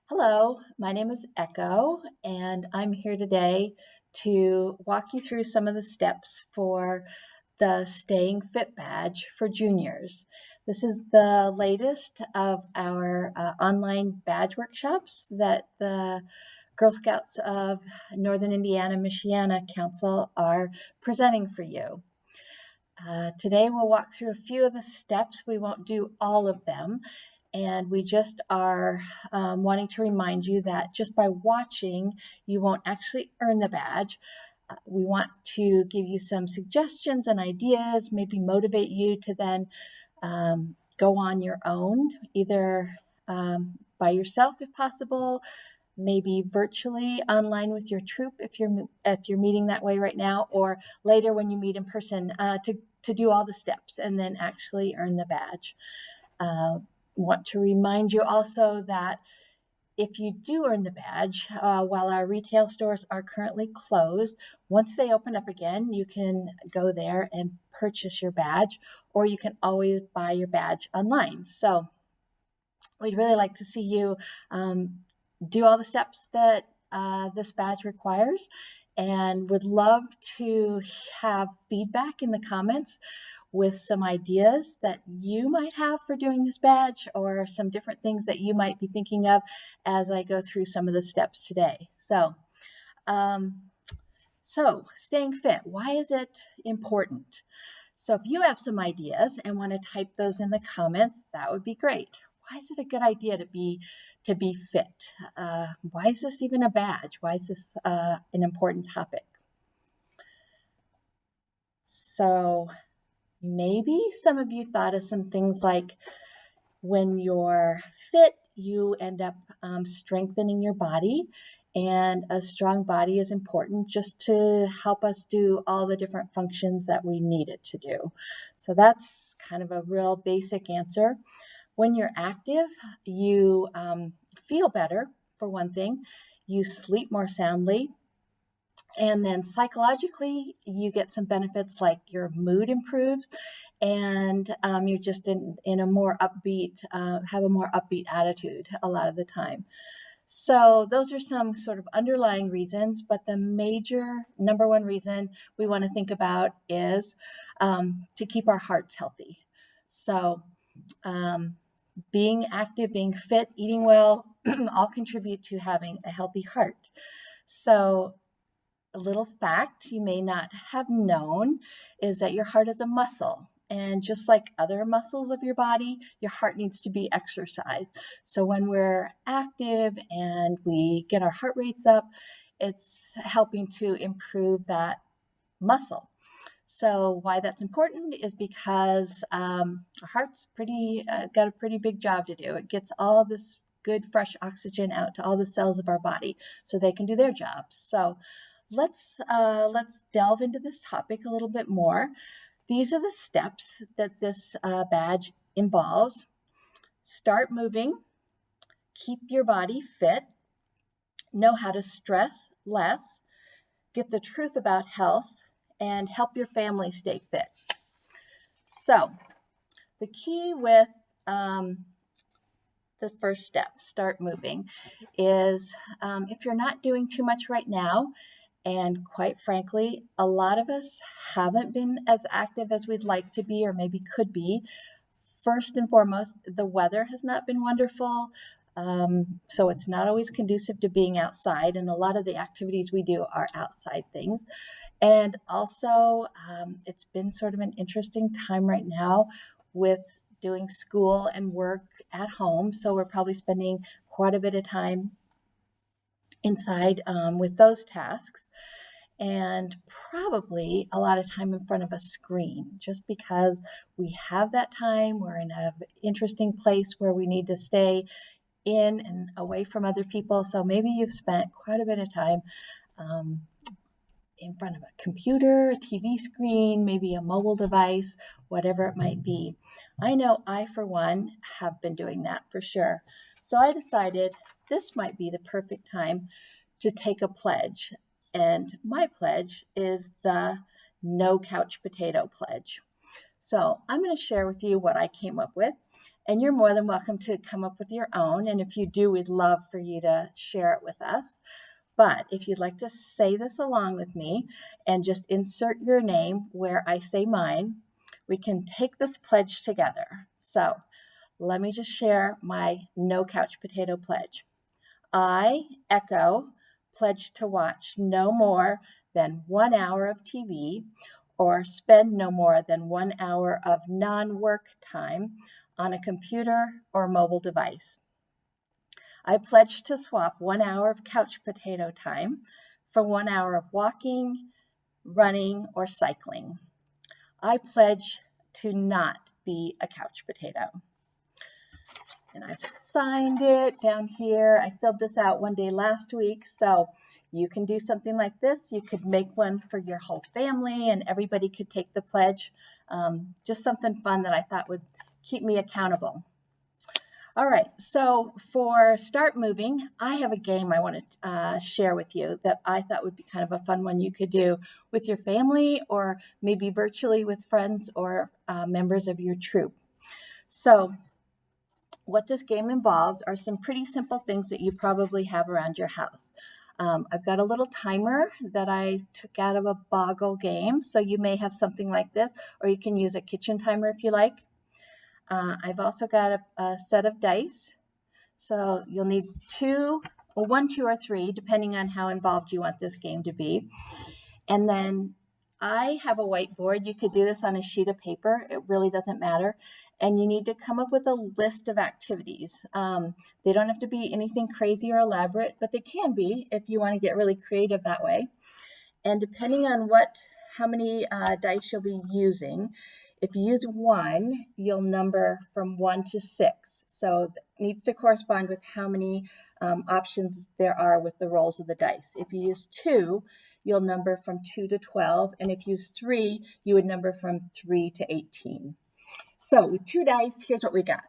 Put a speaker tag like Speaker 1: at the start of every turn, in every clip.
Speaker 1: Hello, my name is Echo, and I'm here today to walk you through some of the steps for the Staying Fit badge for juniors. This is the latest of our online badge workshops that the Girl Scouts of Northern Indiana-Michiana Council are presenting for you. Today we'll walk through a few of the steps. We won't do all of them. And we just are wanting to remind you that just by watching, you won't actually earn the badge. We want to give you some suggestions and ideas, maybe motivate you to then go on your own, either by yourself if possible, maybe virtually online with your troop if you're meeting that way right now, or later when you meet in person to do all the steps and then actually earn the badge. Want to remind you also that if you do earn the badge, while our retail stores are currently closed, once they open up again, you can go there and purchase your badge, or you can always buy your badge online. So we'd really like to see you do all the steps that this badge requires, and would love to have feedback in the comments with some ideas that you might have for doing this badge, or some different things that you might be thinking of as I go through some of the steps today. So staying fit, why is it important? So if you have some ideas and want to type those in the comments, that would be great. Why is it a good idea to be fit? Why is this even a badge? Why is this an important topic? So maybe some of you thought of some things like, when you're fit, you end up strengthening your body, and a strong body is important just to help us do all the different functions that we need it to do. So that's kind of a real basic answer. When you're active, you feel better, for one thing. You sleep more soundly. And then psychologically, you get some benefits like your mood improves, and you're just in a more upbeat, have a more upbeat attitude a lot of the time. So those are some sort of underlying reasons, but the major number one reason we want to think about is to keep our hearts healthy. So being active, being fit, eating well, all contribute to having a healthy heart. So a little fact you may not have known is that your heart is a muscle. And just like other muscles of your body, your heart needs to be exercised. So when we're active and we get our heart rates up, it's helping to improve that muscle. So why that's important is because our heart's got a pretty big job to do. It gets all this good fresh oxygen out to all the cells of our body so they can do their jobs. So let's delve into this topic a little bit more. These are the steps that this badge involves. Start moving, keep your body fit, know how to stress less, get the truth about health, and help your family stay fit. So the key with the first step, start moving, is if you're not doing too much right now, and quite frankly, a lot of us haven't been as active as we'd like to be or maybe could be. First and foremost, the weather has not been wonderful. So it's not always conducive to being outside, and a lot of the activities we do are outside things. And also, it's been sort of an interesting time right now with doing school and work at home. So we're probably spending quite a bit of time inside with those tasks, and probably a lot of time in front of a screen, just because we have that time. We're in an interesting place where we need to stay in and away from other people. So maybe you've spent quite a bit of time in front of a computer, a TV screen, maybe a mobile device, whatever it might be. I know I, for one, have been doing that for sure. So I decided this might be the perfect time to take a pledge. And my pledge is the No Couch Potato Pledge. So I'm going to share with you what I came up with. and you're more than welcome to come up with your own. And if you do, we'd love for you to share it with us. But if you'd like to say this along with me and just insert your name where I say mine, we can take this pledge together. So let me just share my no couch potato pledge. I, Echo, pledge to watch no more than 1 hour of TV or spend no more than 1 hour of non-work time on a computer or mobile device. I pledge to swap 1 hour of couch potato time for 1 hour of walking, running, or cycling. I pledge to not be a couch potato. And I've signed it down here. I filled this out one day last week, so you can do something like this. You could make one for your whole family and everybody could take the pledge. Just something fun that I thought would keep me accountable. All right, so for Start Moving, I have a game I want to share with you that I thought would be kind of a fun one you could do with your family or maybe virtually with friends or members of your troop. So what this game involves are some pretty simple things that you probably have around your house. I've got a little timer that I took out of a Boggle game, so you may have something like this, or you can use a kitchen timer if you like. I've also got a set of dice, so you'll need one, two, or three, depending on how involved you want this game to be. And then I have a whiteboard. You could do this on a sheet of paper. It really doesn't matter. And you need to come up with a list of activities. They don't have to be anything crazy or elaborate, but they can be if you want to get really creative that way. And depending on how many dice you'll be using, if you use 1, you'll number from 1 to 6. So it needs to correspond with how many options there are with the rolls of the dice. If you use 2, you'll number from 2 to 12. And if you use 3, you would number from 3 to 18. So with 2 dice, here's what we got.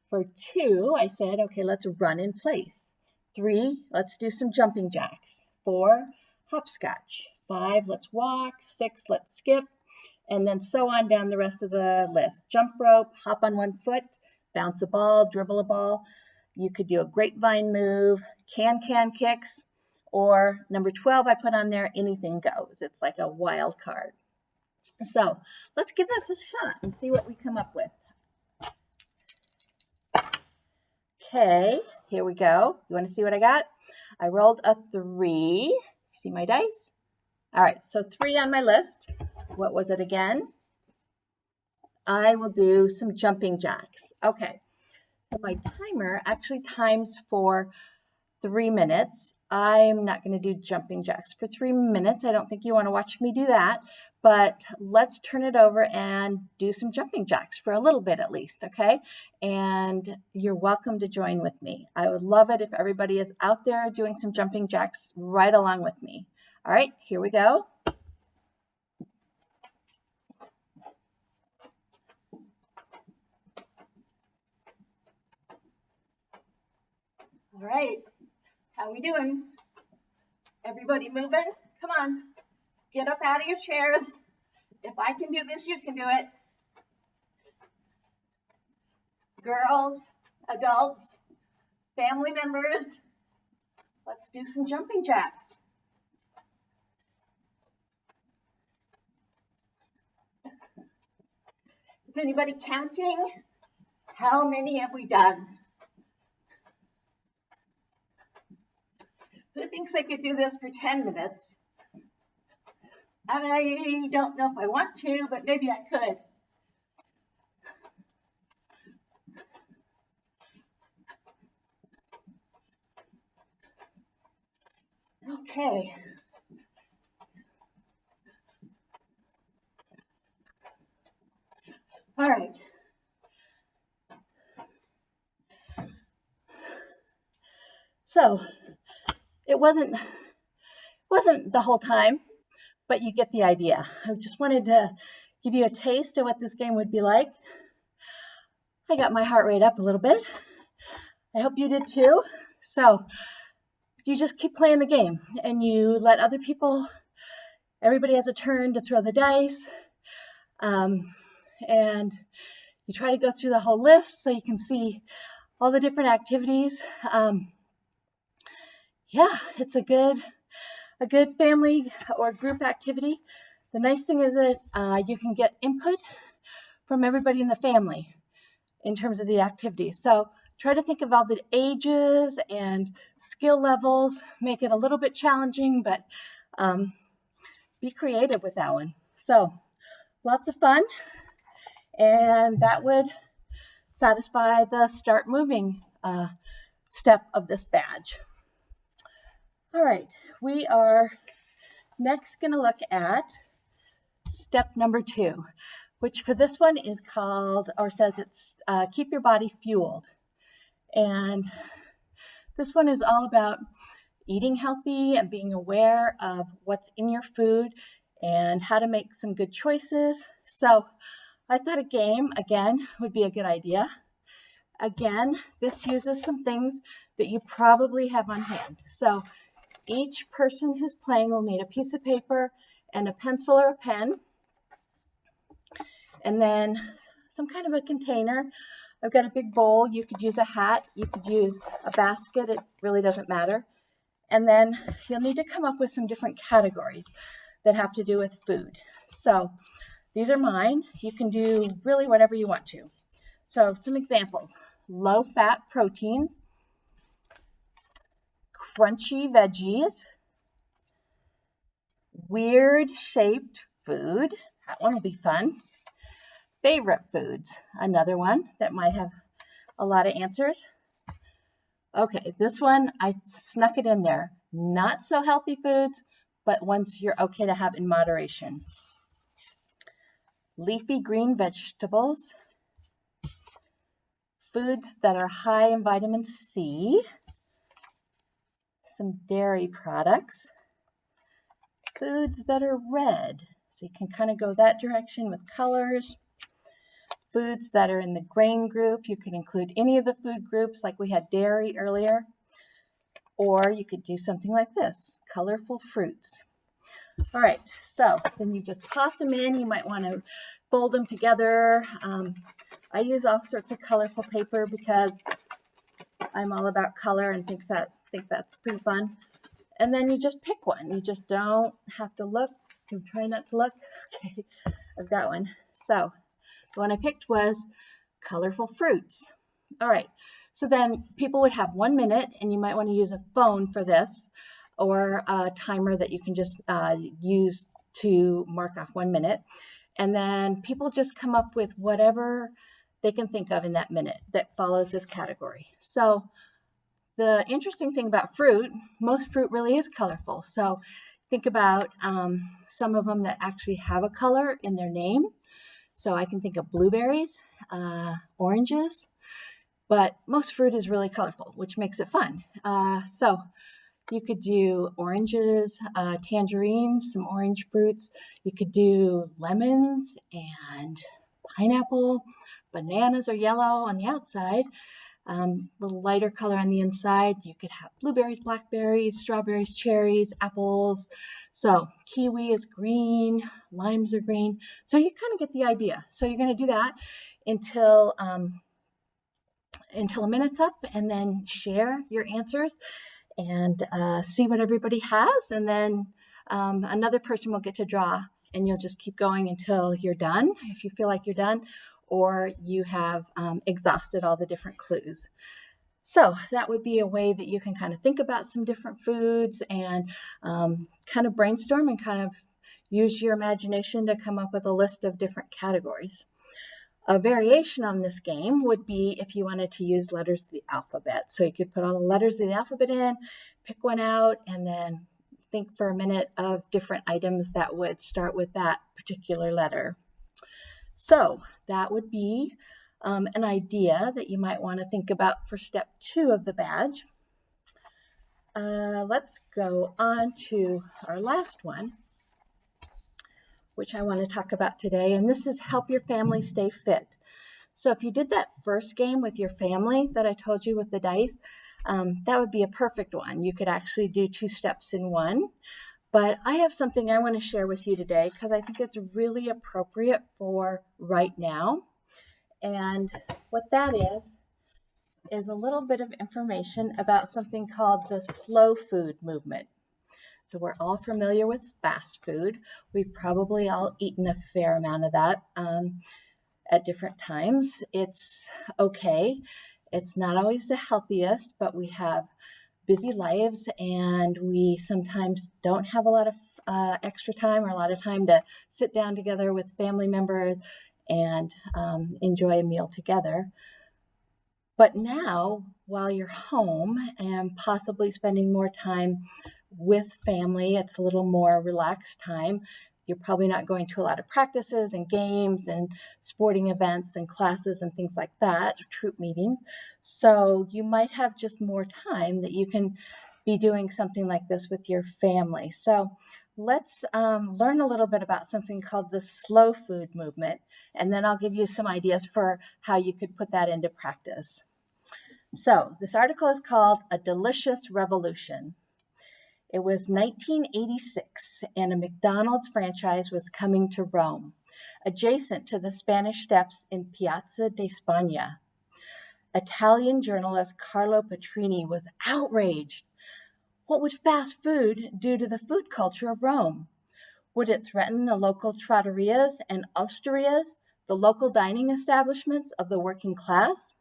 Speaker 1: For 2, I said, okay, let's run in place. 3, let's do some jumping jacks. 4, hopscotch. 5, let's walk. 6, let's skip. And then so on down the rest of the list. Jump rope, hop on one foot, bounce a ball, dribble a ball. You could do a grapevine move, can kicks, or number 12 I put on there, anything goes. It's like a wild card. So let's give this a shot and see what we come up with. Okay, here we go. You want to see what I got? I rolled a 3. See my dice? All right, so 3 on my list. What was it again? I will do some jumping jacks. Okay, so my timer actually times for 3 minutes. I'm not going to do jumping jacks for 3 minutes. I don't think you want to watch me do that, but let's turn it over and do some jumping jacks for a little bit at least, okay? And you're welcome to join with me. I would love it if everybody is out there doing some jumping jacks right along with me. All right, here we go. All right, how we doing? Everybody moving? Come on, get up out of your chairs. If I can do this, you can do it. Girls, adults, family members, let's do some jumping jacks. Is anybody counting? How many have we done? Who thinks I could do this for 10 minutes? I don't know if I want to, but maybe I could. Okay. All right. So it wasn't the whole time, but you get the idea. I just wanted to give you a taste of what this game would be like. I got my heart rate up a little bit. I hope you did too. So you just keep playing the game and you let other people, everybody has a turn to throw the dice. And you try to go through the whole list so you can see all the different activities. Yeah, it's a good family or group activity. The nice thing is that you can get input from everybody in the family in terms of the activity. So try to think of all the ages and skill levels, make it a little bit challenging, but be creative with that one. So lots of fun, and that would satisfy the start moving step of this badge. All right, we are next going to look at step number 2, which for this one is called, or says it's keep your body fueled. And this one is all about eating healthy and being aware of what's in your food and how to make some good choices. So I thought a game, again, would be a good idea. Again, this uses some things that you probably have on hand. So each person who's playing will need a piece of paper and a pencil or a pen, and then some kind of a container. I've got a big bowl. You could use a hat. You could use a basket. It really doesn't matter. And then you'll need to come up with some different categories that have to do with food. So these are mine. You can do really whatever you want to. So some examples: low-fat proteins, crunchy veggies, weird-shaped food. That one will be fun. Favorite foods, another one that might have a lot of answers. Okay, this one, I snuck it in there. Not so healthy foods, but ones you're okay to have in moderation. Leafy green vegetables, foods that are high in vitamin C, some dairy products, foods that are red. So you can kind of go that direction with colors. Foods that are in the grain group. You can include any of the food groups, like we had dairy earlier. Or you could do something like this, colorful fruits. All right, so then you just toss them in. You might want to fold them together. I use all sorts of colorful paper because I'm all about color and think that's pretty fun. And then you just pick one. You just don't have to look. I'm trying not to look. Okay, I've got one. So the one I picked was colorful fruits. All right, so then people would have 1 minute, and you might want to use a phone for this, or a timer that you can just use to mark off 1 minute. And then people just come up with whatever they can think of in that minute that follows this category. So the interesting thing about fruit, most fruit really is colorful. So think about some of them that actually have a color in their name. So I can think of blueberries, oranges, but most fruit is really colorful, which makes it fun. So you could do oranges, tangerines, some orange fruits. You could do lemons and pineapple. Bananas are yellow on the outside, a little lighter color on the inside. You could have blueberries, blackberries, strawberries, cherries, apples. So kiwi is green, limes are green. So you kind of get the idea. So you're going to do that until a minute's up, and then share your answers and see what everybody has. And then another person will get to draw, and you'll just keep going until you're done, if you feel like you're done, or you have exhausted all the different clues. So that would be a way that you can kind of think about some different foods and kind of brainstorm and kind of use your imagination to come up with a list of different categories. A variation on this game would be if you wanted to use letters of the alphabet. So you could put all the letters of the alphabet in, pick one out, and then think for a minute of different items that would start with that particular letter. So that would be an idea that you might want to think about for step 2 of the badge. Let's go on to our last one, which I want to talk about today, and this is help your family stay fit. So if you did that first game with your family that I told you with the dice, that would be a perfect one. You could actually do 2 steps in one. But I have something I want to share with you today because I think it's really appropriate for right now. And what that is a little bit of information about something called the slow food movement. So we're all familiar with fast food. We've probably all eaten a fair amount of that at different times. It's okay. It's not always the healthiest, but we have busy lives and we sometimes don't have a lot of extra time or a lot of time to sit down together with family members and enjoy a meal together. But now, while you're home and possibly spending more time with family, it's a little more relaxed time. You're probably not going to a lot of practices and games and sporting events and classes and things like that, troop meetings. So you might have just more time that you can be doing something like this with your family. So let's learn a little bit about something called the slow food movement, and then I'll give you some ideas for how you could put that into practice. So this article is called A Delicious Revolution. It was 1986, and a McDonald's franchise was coming to Rome, adjacent to the Spanish Steps in Piazza di Spagna. Italian journalist Carlo Petrini was outraged. What would fast food do to the food culture of Rome? Would it threaten the local trattorias and osterias, the local dining establishments of the working class?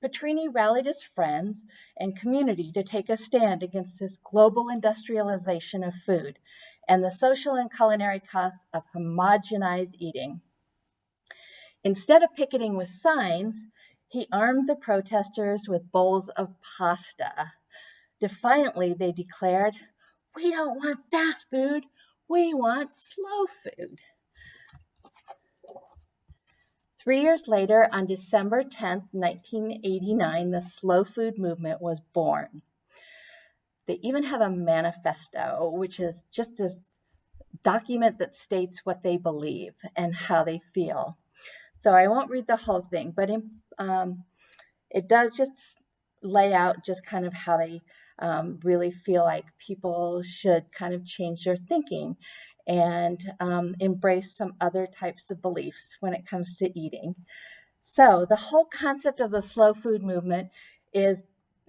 Speaker 1: Petrini rallied his friends and community to take a stand against this global industrialization of food and the social and culinary costs of homogenized eating. Instead of picketing with signs, he armed the protesters with bowls of pasta. Defiantly, they declared, "We don't want fast food, we want slow food." 3 years later, on December 10th, 1989, the slow food movement was born. They even have a manifesto, which is just this document that states what they believe and how they feel. So I won't read the whole thing, but it does just lay out just kind of how they really feel like people should kind of change their thinking and embrace some other types of beliefs when it comes to eating. So the whole concept of the slow food movement is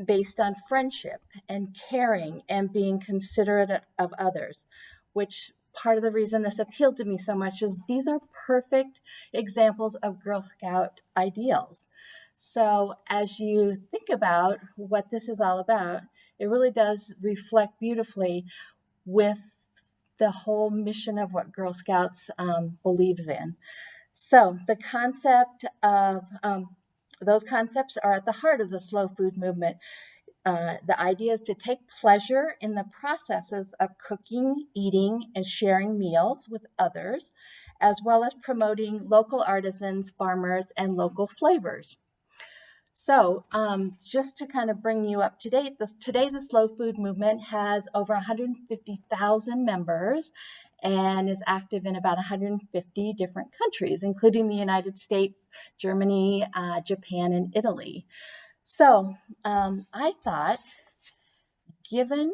Speaker 1: based on friendship and caring and being considerate of others, which part of the reason this appealed to me so much is these are perfect examples of Girl Scout ideals. So as you think about what this is all about, it really does reflect beautifully with the whole mission of what Girl Scouts believes in. So the concept of those concepts are at the heart of the slow food movement. The idea is to take pleasure in the processes of cooking, eating, and sharing meals with others, as well as promoting local artisans, farmers, and local flavors. So just to kind of bring you up to date, today the slow food movement has over 150,000 members and is active in about 150 different countries, including the United States, Germany, Japan, and Italy. So I thought, given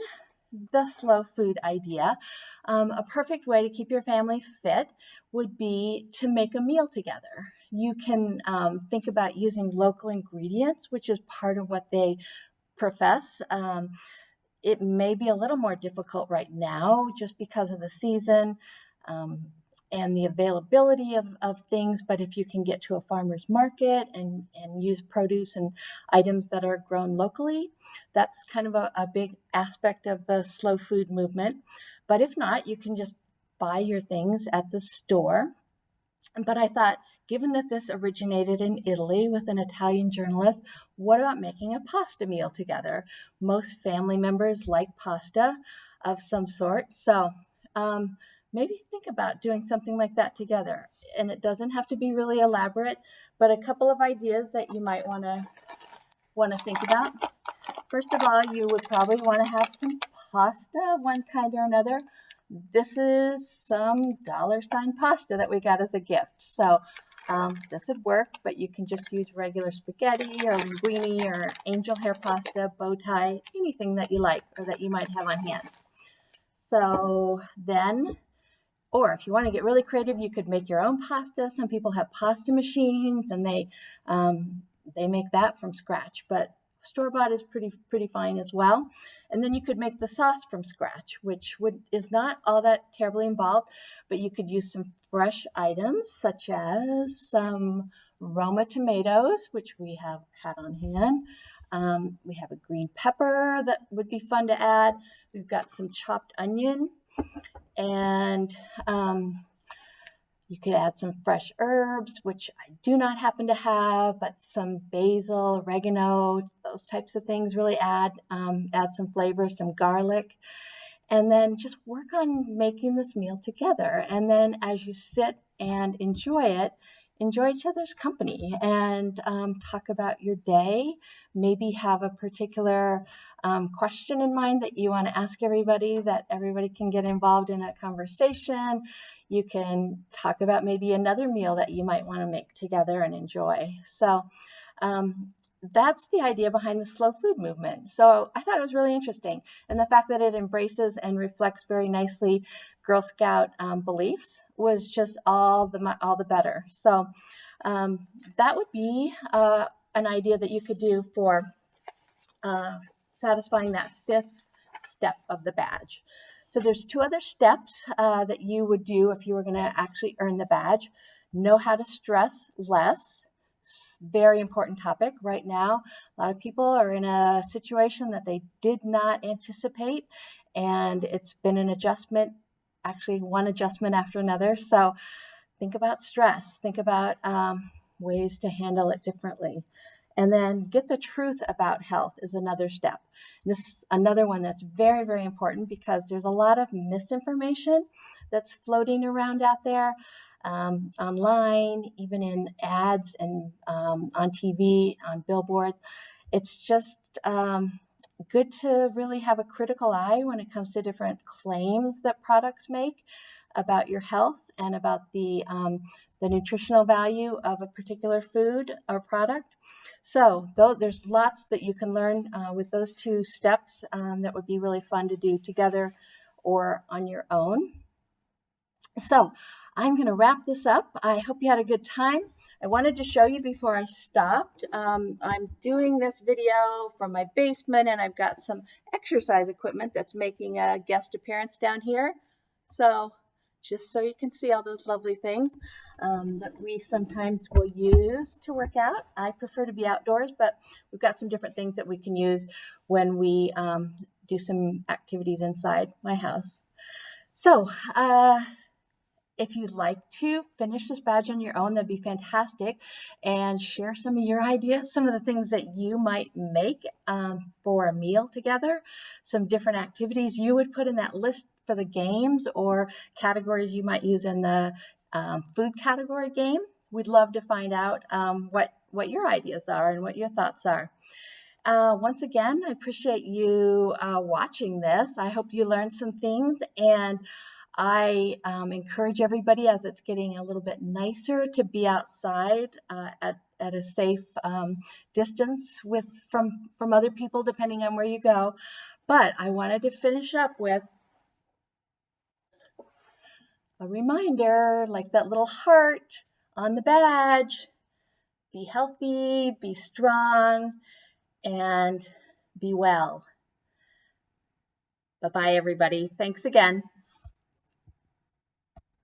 Speaker 1: the slow food idea, a perfect way to keep your family fit would be to make a meal together. You can think about using local ingredients, which is part of what they profess. It may be a little more difficult right now just because of the season and the availability of things, but if you can get to a farmer's market and use produce and items that are grown locally, that's kind of a big aspect of the slow food movement. But if not, you can just buy your things at the store. But I thought, given that this originated in Italy with an Italian journalist, what about making a pasta meal together? Most family members like pasta of some sort. So maybe think about doing something like that together. And it doesn't have to be really elaborate, but a couple of ideas that you might want to think about. First of all, you would probably want to have some pasta of one kind or another. This is some $ pasta that we got as a gift. So this would work, but you can just use regular spaghetti or linguine or angel hair pasta, bow tie, anything that you like or that you might have on hand. So then Or if you want to get really creative, you could make your own pasta. Some people have pasta machines and they make that from scratch, but store-bought is pretty fine as well. And then you could make the sauce from scratch, which is not all that terribly involved, but you could use some fresh items such as some Roma tomatoes, which we have had on hand. We have a green pepper that would be fun to add. We've got some chopped onion, and you could add some fresh herbs, which I do not happen to have, but some basil, oregano, those types of things really add some flavor, some garlic. And then just work on making this meal together. And then as you sit and enjoy it, enjoy each other's company and talk about your day. Maybe have a particular question in mind that you want to ask everybody, that everybody can get involved in a conversation. You can talk about maybe another meal that you might want to make together and enjoy. So that's the idea behind the slow food movement. So I thought it was really interesting. And the fact that it embraces and reflects very nicely Girl Scout beliefs was just all the better. So that would be an idea that you could do for satisfying that fifth step of the badge. So there's two other steps that you would do if you were going to actually earn the badge. Know how to stress less. Very important topic right now. A lot of people are in a situation that they did not anticipate, and it's been an adjustment, actually one adjustment after another. So think about stress. Think about ways to handle it differently. And then get the truth about health is another step. This is another one that's very, very important because there's a lot of misinformation that's floating around out there, online, even in ads and on TV, on billboards. It's just good to really have a critical eye when it comes to different claims that products make about your health and about the nutritional value of a particular food or product. So there's lots that you can learn with those two steps that would be really fun to do together or on your own. So I'm going to wrap this up. I hope you had a good time. I wanted to show you before I stopped. I'm doing this video from my basement, and I've got some exercise equipment that's making a guest appearance down here. So just so you can see all those lovely things that we sometimes will use to work out. I prefer to be outdoors, but we've got some different things that we can use when we do some activities inside my house. So if you'd like to finish this badge on your own, that'd be fantastic. And share some of your ideas, some of the things that you might make for a meal together, some different activities you would put in that list for the games or categories you might use in the food category game. We'd love to find out what your ideas are and what your thoughts are. Once again, I appreciate you watching this. I hope you learned some things, and I encourage everybody, as it's getting a little bit nicer, to be outside at a safe distance from other people, depending on where you go. But I wanted to finish up with a reminder, like that little heart on the badge. Be healthy, be strong, and be well. Bye-bye, everybody. Thanks again.